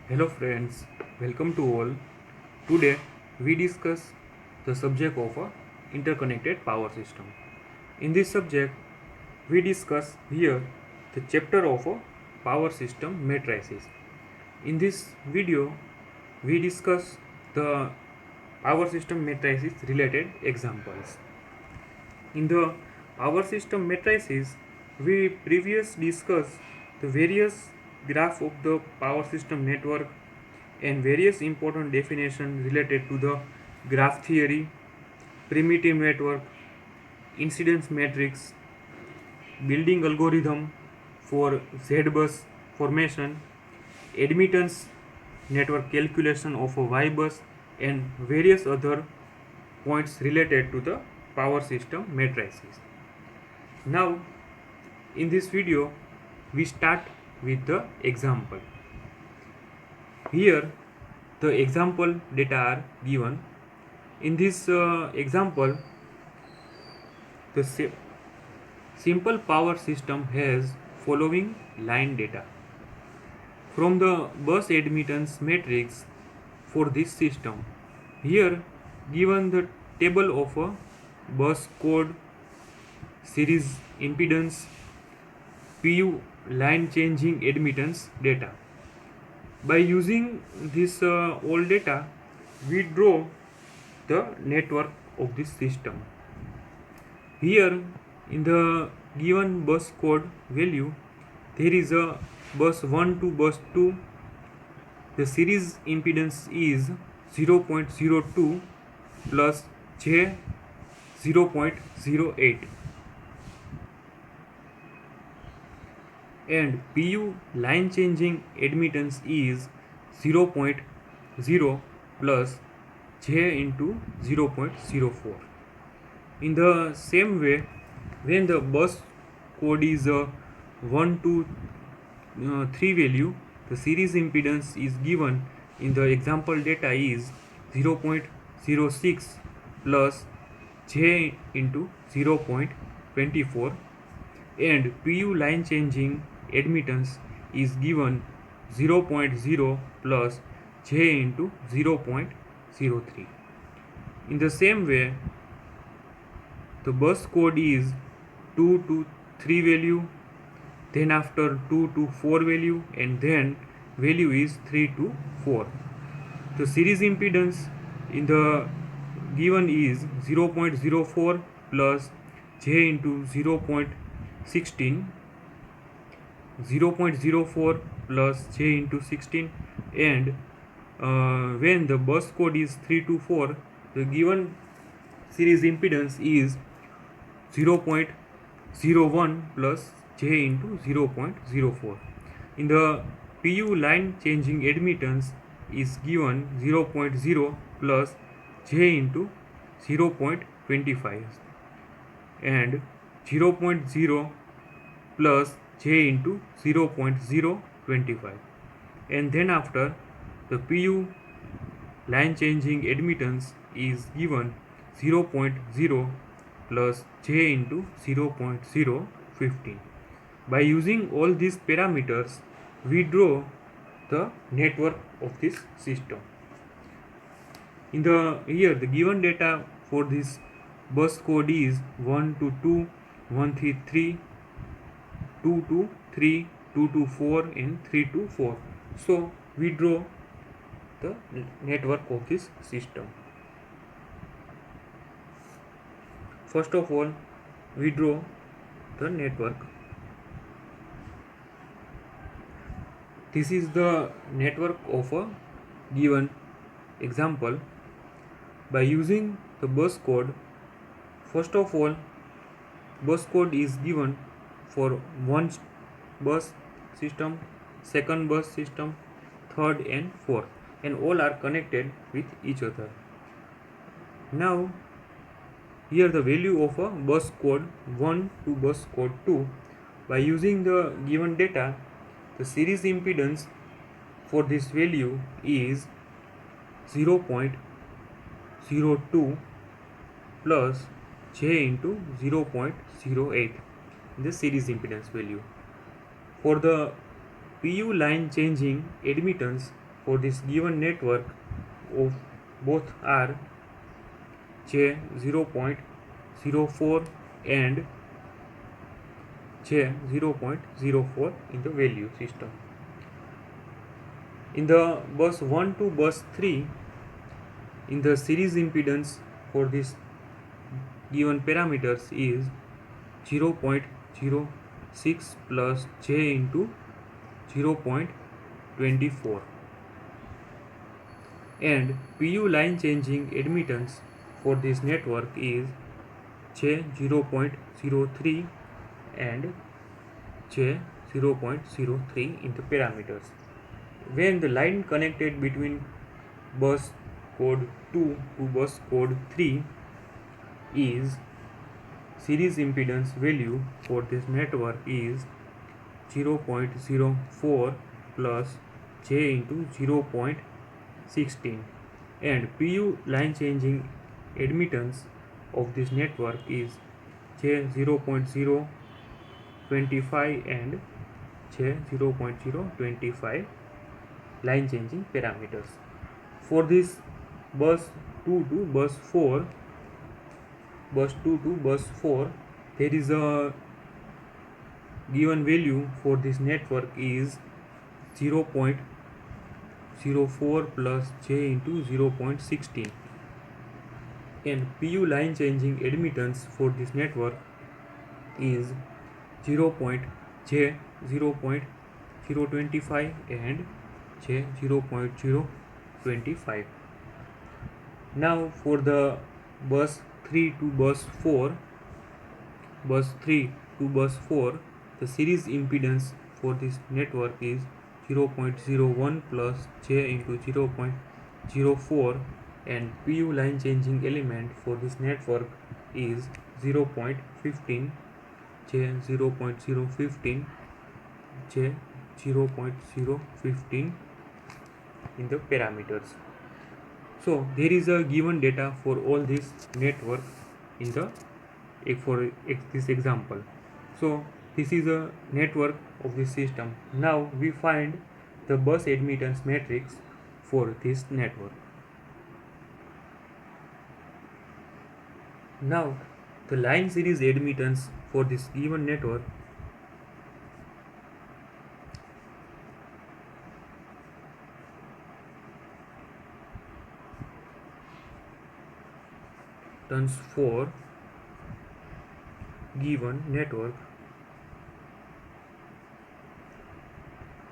Hello friends, welcome to all. Today we discuss the subject of a interconnected power system. In this subject we discuss here the chapter of a power system matrices. In this video we discuss the power system matrices related examples. In the power system matrices, we previously discussed the various graph of the power system network and various important definitions related to the graph theory, primitive network, incidence matrix, building algorithm for Z-bus formation, admittance network calculation of a Y-bus, and various other points related to the power system matrices. Now, in this video, we start with the example. Here, the example data are given. In this example, the simple power system has following line data. From the bus admittance matrix for this system, here given the table of a bus code, series impedance, PU line changing admittance data. By using this all data, we draw the network of this system. Here in the given bus code value, there is a bus 1 to bus 2. The series impedance is 0.02 plus J 0.08 and PU line changing admittance is 0.0 plus J into 0.04. In the same way, when the bus code is a 1 to 3 value, the series impedance is given in the example data is 0.06 plus J into 0.24 and PU line changing admittance is given 0.0 plus J into 0.03. In the same way, the bus code is 2 to 3 value, then after 2 to 4 value, and then value is 3 to 4. The series impedance in the given is 0.04 plus J into 0.16, 0.04 plus J into 16, and when the bus code is 3 to 4, the given series impedance is 0.01 plus J into 0.04. In the PU line changing admittance is given 0.0 plus J into 0.25 and 0.0 plus J into 0.025, and then after the PU line changing admittance is given 0.0 plus J into 0.015. By using all these parameters, we draw the network of this system. In the here, the given data for this bus code is 1 to 2, 1 to 3, 2 to 3, 2 to 4, and 3 to 4. So we draw the network of this system. First of all, we draw the network. This is the network of a given example. By using the bus code, first of all, bus code is given for one bus system, second bus system, third and fourth, and all are connected with each other. Now here the value of a bus code 1 to bus code 2. By using the given data, the series impedance for this value is 0.02 plus J into 0.08, the series impedance value. For the PU line changing admittance for this given network of both are J 0.04 and J 0.04 in the value system. In the bus 1 to bus 3, in the series impedance for this given parameters is 0.06 plus J into 0.24, and PU line changing admittance for this network is J 0.03 and J 0.03 in the parameters. When the line connected between bus code 2 to bus code 3 is series impedance value for this network is 0.04 plus J into 0.16, and PU line changing admittance of this network is J 0.025 and J 0.025 line changing parameters. For this bus 2 to bus 4, there is a given value for this network is 0.04 plus J into 0.16, and PU line changing admittance for this network is 0.025 and J 0.025. Now for the bus 3 to bus 4, the series impedance for this network is 0.01 plus J into 0.04, and PU line changing element for this network is 0.15 J 0.015 J 0.015 in the parameters. So there is a given data for all this network in the this example. So this is a network of this system. Now we find the bus admittance matrix for this network. Now the line series admittance for this given network turns for given network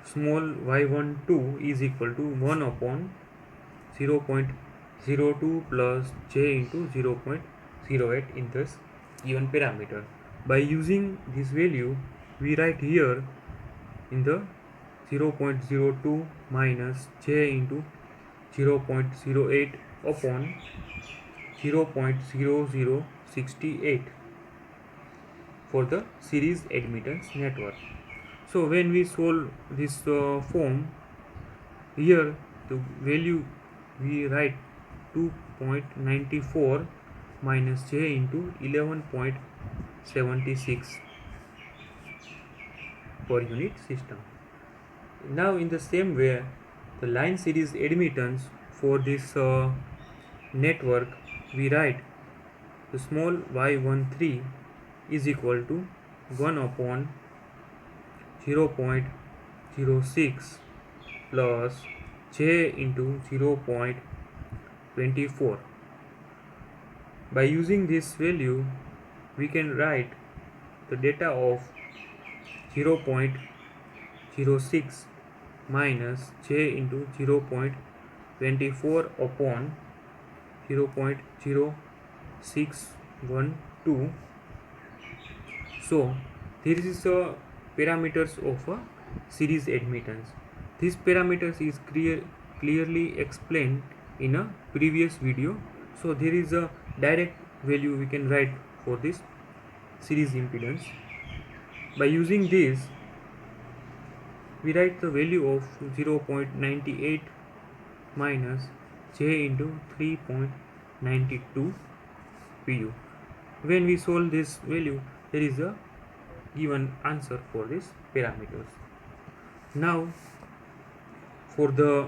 small y12 is equal to 1 upon 0.02 plus J into 0.08 in this given parameter. By using this value, we write here in the 0.02 minus J into 0.08 upon 0.0068 for the series admittance network. So when we solve this form, here the value we write 2.94 minus J into 11.76 per unit system. Now in the same way, the line series admittance for this network, we write the small y13 is equal to 1 upon 0.06 plus J into 0.24. By using this value, we can write the data of 0.06 minus J into 0.24 upon 0.0612. So this is a parameters of a series admittance. These parameters is clearly explained in a previous video. So there is a direct value we can write for this series impedance. By using this, we write the value of 0.98 minus J into 3.92 pu. When we solve this value, there is a given answer for these parameters. Now for the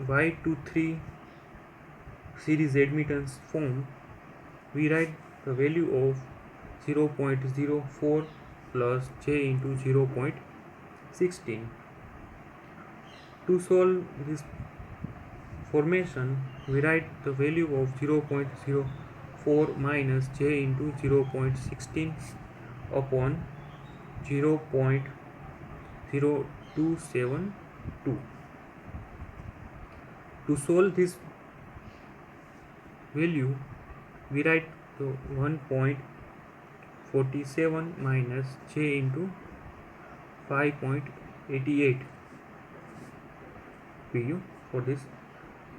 Y23 series admittance form, we write the value of 0.04 plus j into 0.16. To solve this formation, we write the value of 0.04 minus j into 0.16 upon 0.0272. To solve this value, we write the 1.47 minus j into 5.88 pu for this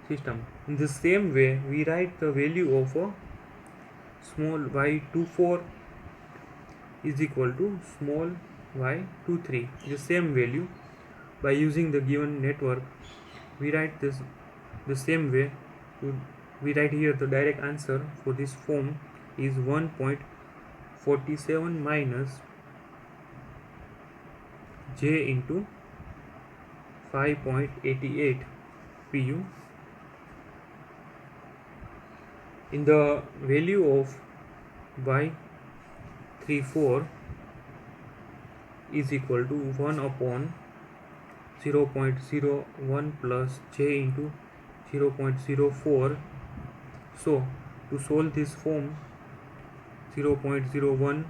system. In the same way, we write the value of a small y24 is equal to small y23, the same value. By using the given network, we write this the same way. We write here the direct answer for this form is 1.47 minus j into 5.88 pu. In the value of y34 is equal to 1 upon 0.01 plus j into 0.04. So to solve this form, 0.01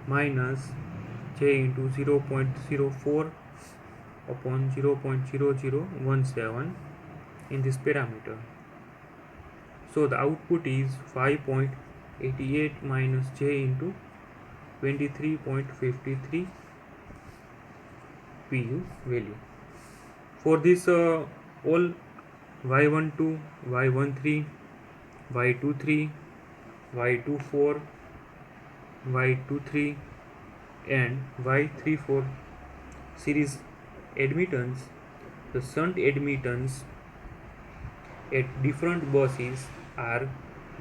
minus j into 0.04 upon 0.0017 in this parameter. So the output is 5.88 minus j into 23.53 pu value. For this all y12, y13, y23, y24, y23 and y34 series admittance, the shunt admittance at different buses are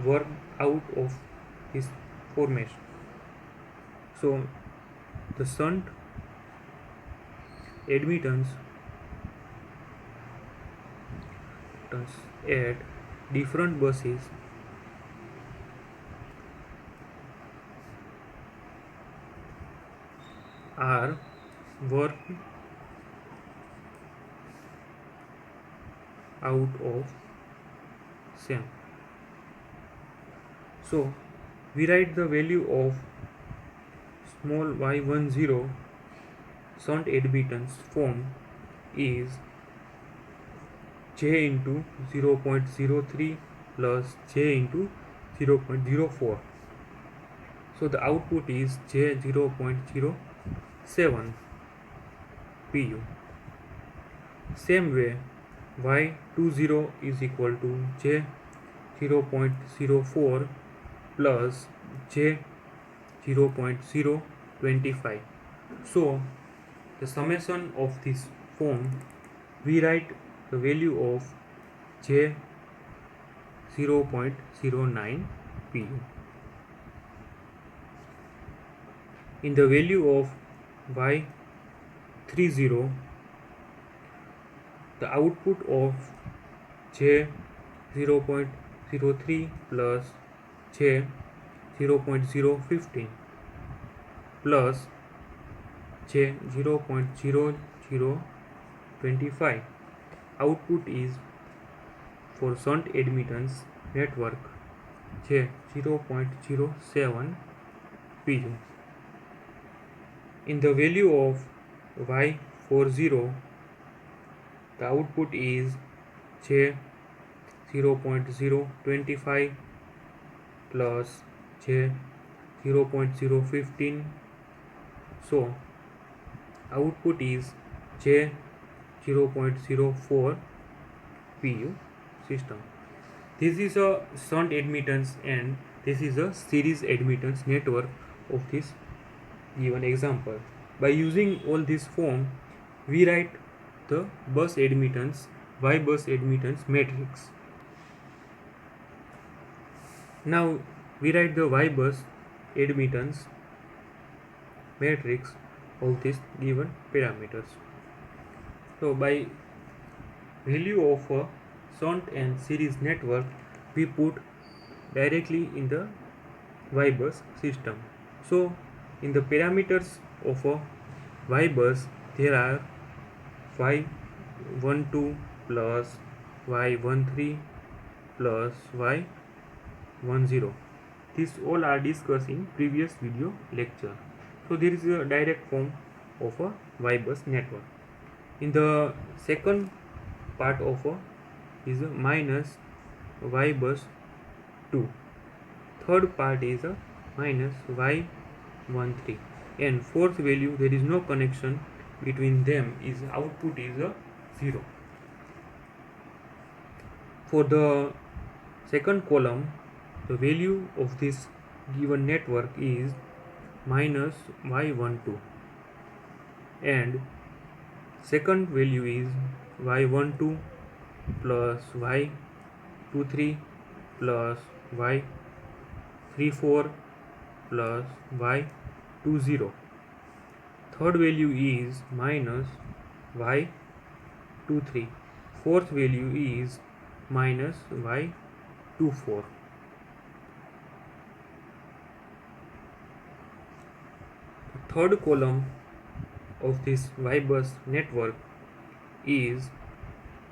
worked out of this formation. So the shunt admittance at different buses are worked out of same. So we write the value of small y10 shunt admittance form is j into 0.03 plus j into 0.04. So the output is j 0.07 pu. Same way, y20 is equal to j 0.04 plus j 0.025. So the summation of this form, we write the value of j 0.09 pu. In the value of y30, the output of j 0.03 plus j 0.015 plus j 0.0025 output is for shunt admittance network j 0.07 pu. In the value of y40, the output is j 0.025 plus j 0.015. So output is j 0.04 pu system. This is a shunt admittance and this is a series admittance network of this given example. By using all this form, we write the bus admittance, Y bus admittance matrix. Now we write the Y bus admittance matrix of this given parameters. So by value of a shunt and series network we put directly in the Y-bus system. So in the parameters of a Y-bus there are Y12 plus Y13 plus Y10. These all are discussed in previous video lecture. So there is a direct form of a Y-bus network. In the second part of a is a minus Y-bus 2. Third part is a minus Y13, and fourth value there is no connection between them, is output is a 0. For the second column, the value of this given network is minus Y12, and second value is Y12 plus Y23 plus Y34 plus Y20. Third value is minus Y23. Fourth value is minus Y24. The third column of this Y-bus network is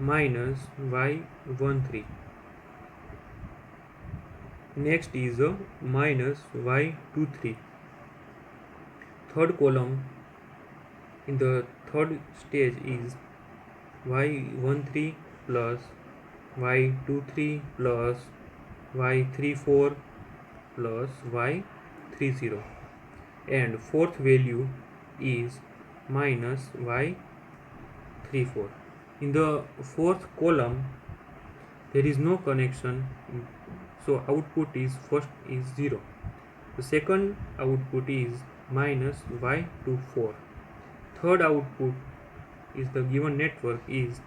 minus Y13. Next is a minus Y23. Third column in the third stage is Y13 plus Y23 plus Y34 plus Y30, and fourth value is minus Y34. In the fourth column there is no connection, so output is first is 0. The second output is minus Y24. Third output is the given network is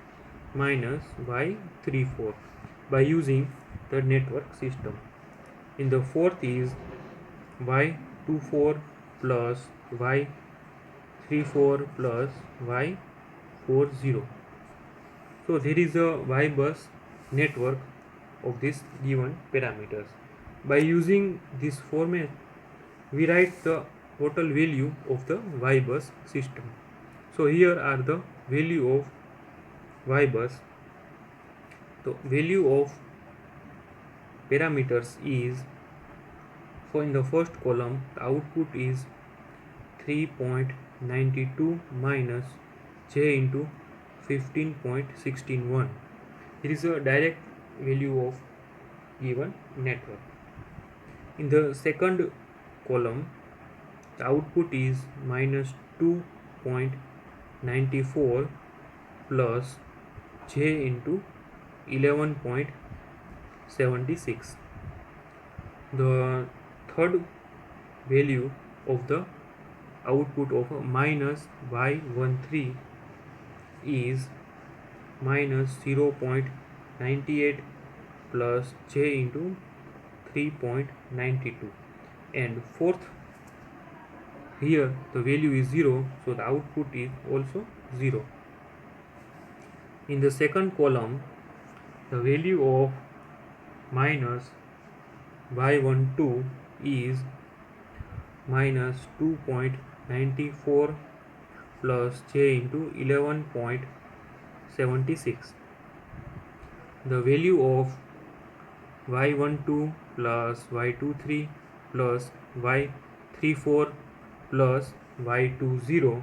minus Y34 by using the network system. In the fourth is Y24 plus Y34 plus Y40. So there is a Y-bus network of this given parameters. By using this format we write the total value of the Y-bus system. So here are the value of Y-bus. The value of parameters is, for in the first column the output is 3.92 minus j into 15.161. It is a direct value of given network. In the second column the output is minus 2.94 plus j into 11.76. The third value of the output of minus Y13 is minus 0.98 plus j into 3.92, and fourth here the value is 0, so the output is also 0. In the second column the value of minus Y12 is minus 2.94 plus j into 11.76. The value of Y12 plus Y23 plus Y34 plus Y20,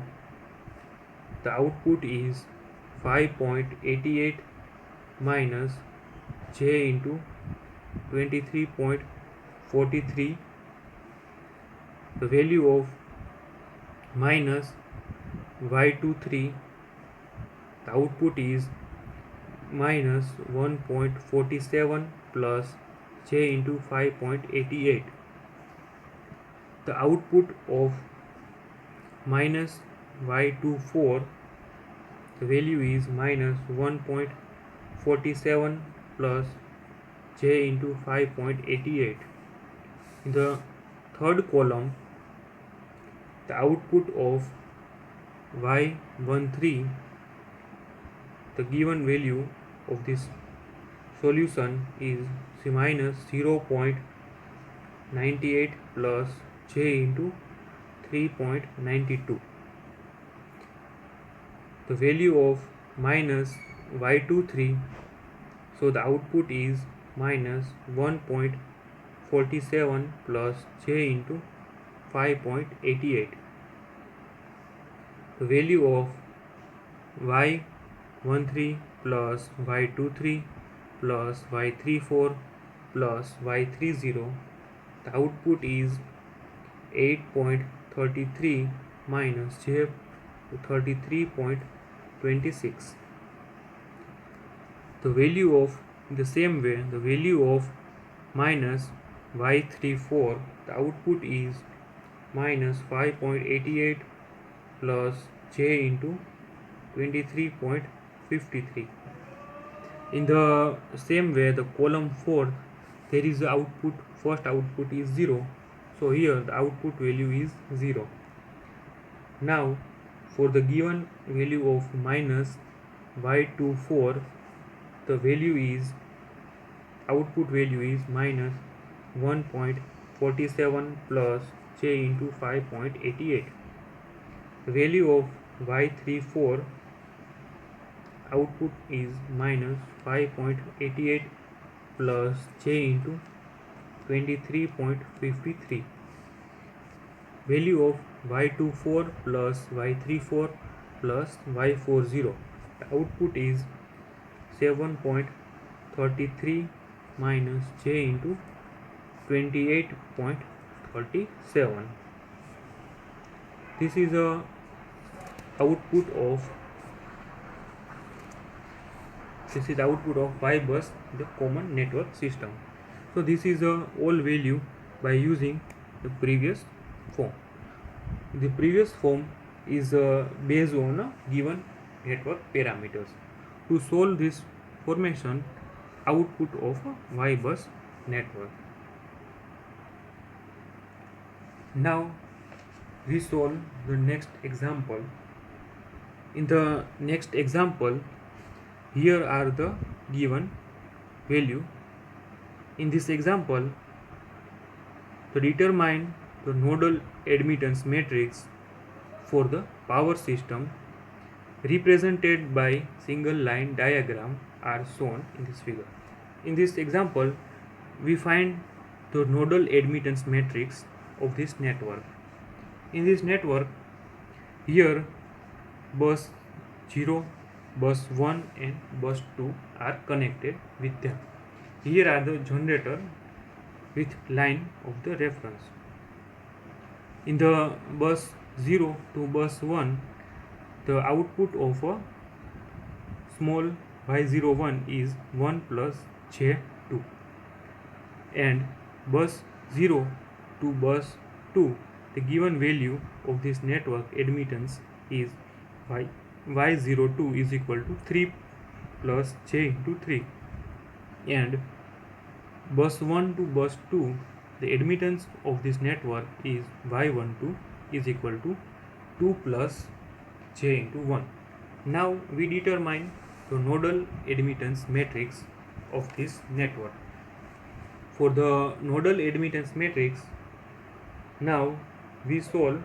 the output is 5.88 minus j into 23.43. The value of minus Y23, the output is minus 1.47 plus j into 5.88. The output of minus Y24, the value is minus 1.47 plus j into 5.88. In the third column the output of Y13, the given value of this solution is minus 0.98 plus j into 3.92. The value of minus y23, so the output is minus 1.47 plus j into 5.88. The value of y13 plus y23 plus y34 plus y30, the output is 8.33 minus j 33.26. The value of, in the same way, the value of minus y34, the output is minus 5.88 plus j into 23.53. In the same way, the column 4, there is the output, first output is 0, so here the output value is 0. Now for the given value of minus y24, the value is, output value is minus 1.47 plus j into 5.88. The value of y34, output is minus 5.88 plus j into 23.53. Value of y24 plus y34 plus y40, the output is 7.33 minus j into 28.37. This is a output of Y bus, the common network system. So this is a all value by using the previous form. The previous form is based on a given network parameters. To solve this formation, output of a Y bus network. Now we solve the next example. In the next example, here are the given value. In this example, to determine the nodal admittance matrix for the power system represented by single line diagram are shown in this figure. In this example, we find the nodal admittance matrix of this network. In this network, here bus 0, bus 1 and bus 2 are connected with them. Here are the generator with line of the reference. In the bus 0 to bus 1, the output of a small y01 is 1 plus j2, and bus 0 to bus 2, the given value of this network admittance is y02 is equal to 3 plus j into 3, and bus 1 to bus 2, the admittance of this network is y12 is equal to 2 plus j into 1. Now we determine the nodal admittance matrix of this network. For the nodal admittance matrix, now we solve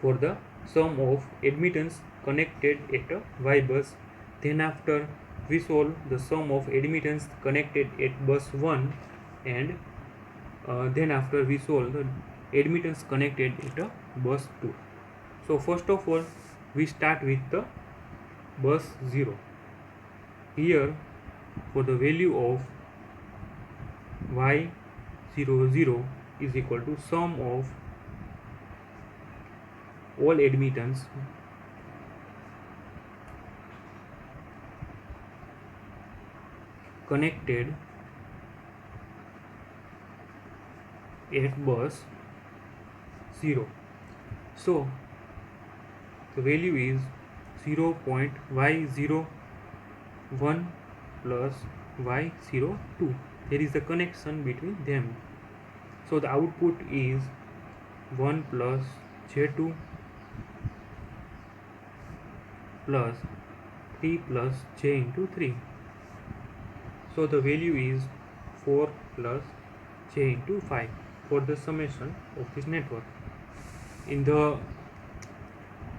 for the sum of admittance connected at a Y bus. Then after we solve the sum of admittance connected at bus 1, and then after we solve the admittance connected at a bus 2. So first of all, we start with the bus 0. Here for the value of y00 is equal to sum of all admittance connected at bus 0. So the value is 0.y01 plus y02. There is a connection between them. So the output is 1 plus j2 plus 3 plus j into 3. So the value is 4 plus j into 5 for the summation of this network. In the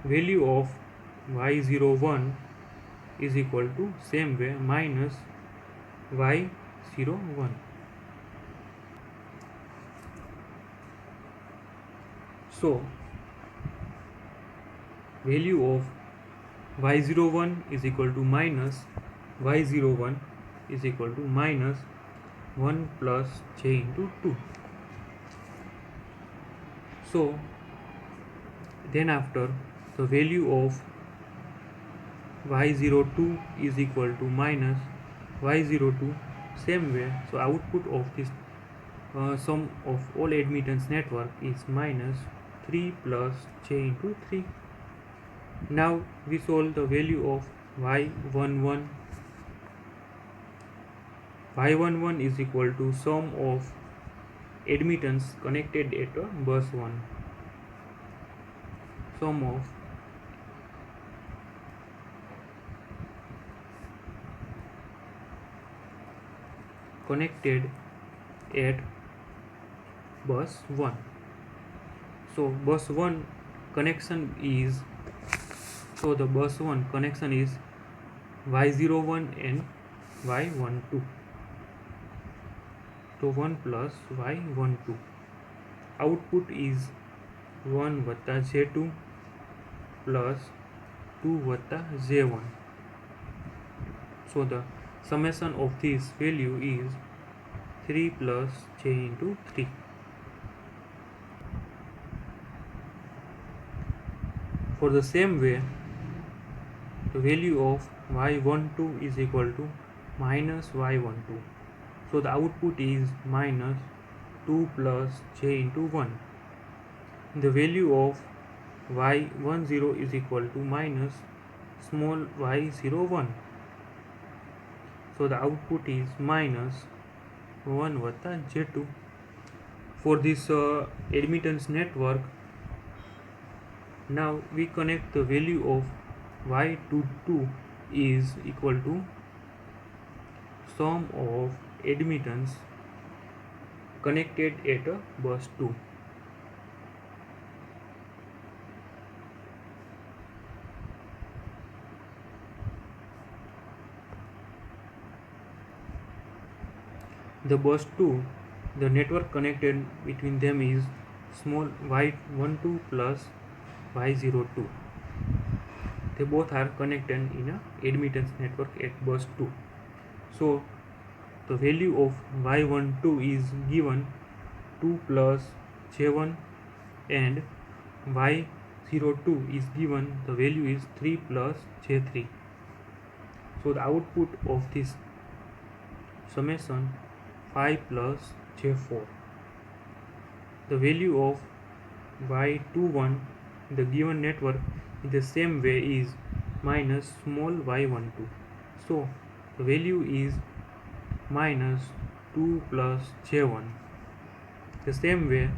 value of y01 is equal to same way minus y01. So value of y01 is equal to minus y01 is equal to minus 1 plus j into 2. So then after the value of y02 is equal to minus y02, same way, so output of this sum of all admittance network is minus 3 plus j into 3. Now we solve the value of y11. y11 is equal to sum of admittance connected at bus 1, sum of connected at bus 1. So bus 1 connection is, so the bus 1 connection is y01 and y12. So 1 plus y12. Output is 1 vata j2 plus 2 vata j1. So the summation of this value is 3 plus j into 3. For the same way, the value of y12 is equal to minus y12. So the output is minus 2 plus j into 1. The value of y10 is equal to minus small y01. So the output is minus 1 vata j2. For this admittance network, now we connect the value of y22 is equal to sum of admittance connected at bus 2. The bus 2, the network connected between them is small y12 plus y02. They both are connected in a admittance network at bus 2. So the value of y12 is given 2 plus j1 and y02 is given, the value is 3 plus j3. So the output of this summation 5 plus j4. The value of y21 in the given network in the same way is minus small y12. So the value is minus 2 plus j1. The same way,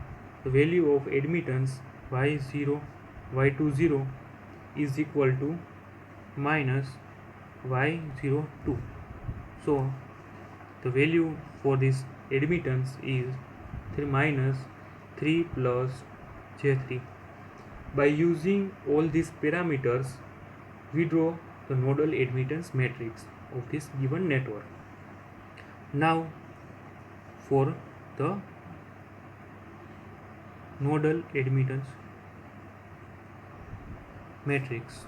the value of admittance y20 is equal to minus y02. So the value for this admittance is 3 minus 3 plus j3. By using all these parameters, we draw the nodal admittance matrix of this given network. Now for the nodal admittance matrix,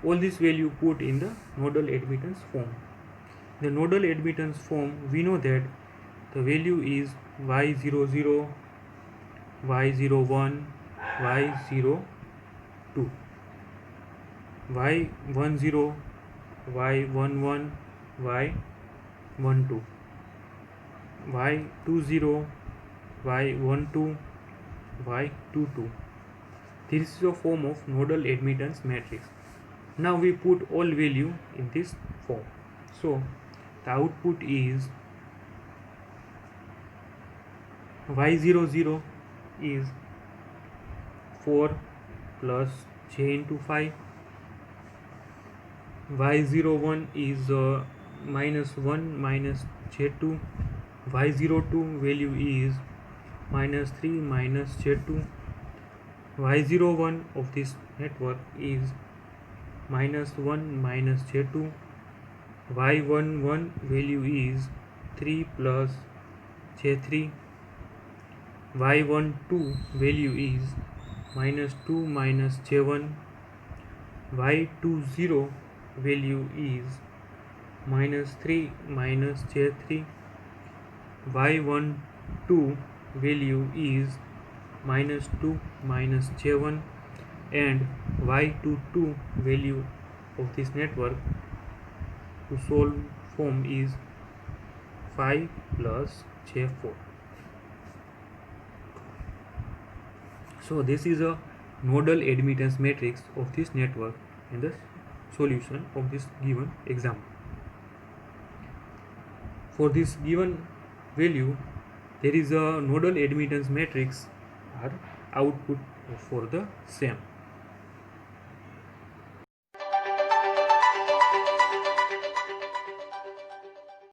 all this value put in the nodal admittance form. The nodal admittance form, we know that the value is y00, y01, y02, y10, y11, y12, y20, y12, y22. This is a form of nodal admittance matrix. Now we put all value in this form. So the output is y00 is 4 plus j into 5, y01 is minus 1 minus j2, y02 value is minus 3 minus j2, y01 of this network is minus 1 minus j2, y11 value is 3 plus j3, y12 value is minus 2 minus j1, y20 value is minus 3 minus j3, y12 value is minus 2 minus j1, and y22 value of this network to solve form is 5 plus j4. So this is a nodal admittance matrix of this network in the solution of this given example. For this given value, there is a nodal admittance matrix or output for the same.